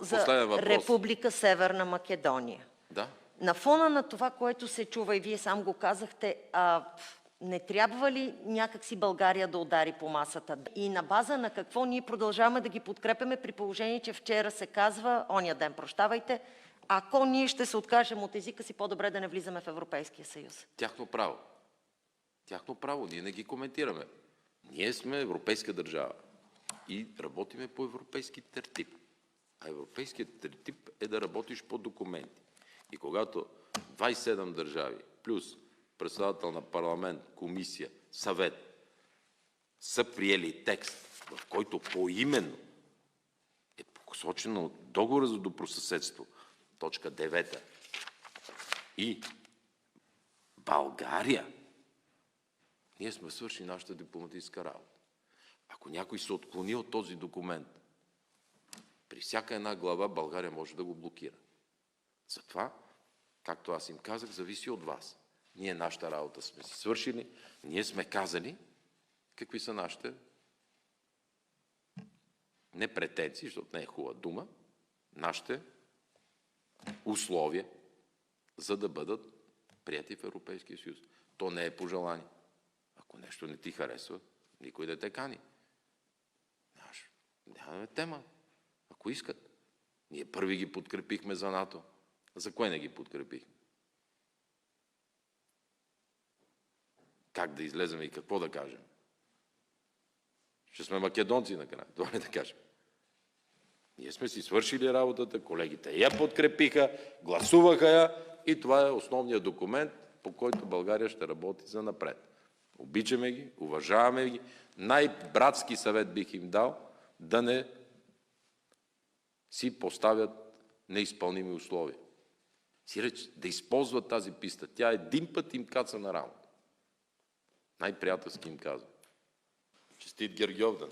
за Република Северна Македония. Да. На фона на това, което се чува, и вие сам го казахте, не трябва ли някакси България да удари по масата? И на база на какво ние продължаваме да ги подкрепяме, при положение, че вчера се казва, ония ден, прощавайте, ако ние ще се откажем от езика си, по-добре да не влизаме в Европейския съюз. Тяхно право. Тяхно право. Ние не ги коментираме. Ние сме европейска държава и работиме по европейски тертип. А европейският тертип е да работиш по документи. И когато 27 държави плюс председател на парламент, комисия, съвет са приели текст, в който поименно е посочено договора за добросъседство, точка 9, и България, ние сме свършили нашата дипломатическа работа. Ако някой се отклони от този документ, при всяка една глава България може да го блокира. Затова, както аз им казах, зависи от вас. Ние нашата работа сме си свършили, ние сме казали какви са нашите не претенции, защото не е хубава дума, нашите условия, за да бъдат прияти в Европейския съюз. То не е пожелание. Ако нещо не ти харесва, никой да те кани. Нямаме тема. Ако искат. Ние първи ги подкрепихме за НАТО. За кое не ги подкрепихме? Как да излезем и какво да кажем? Ще сме македонци накрая. Това не да кажем. Ние сме си свършили работата, колегите я подкрепиха, гласуваха я и това е основният документ, по който България ще работи за напред. Обичаме ги, уважаваме ги. Най-братски съвет бих им дал да не си поставят неизпълними условия. Сиреч да използват тази писта. Тя един път им каца на рамото. Най-приятелски им казва. Честит Гергьовден!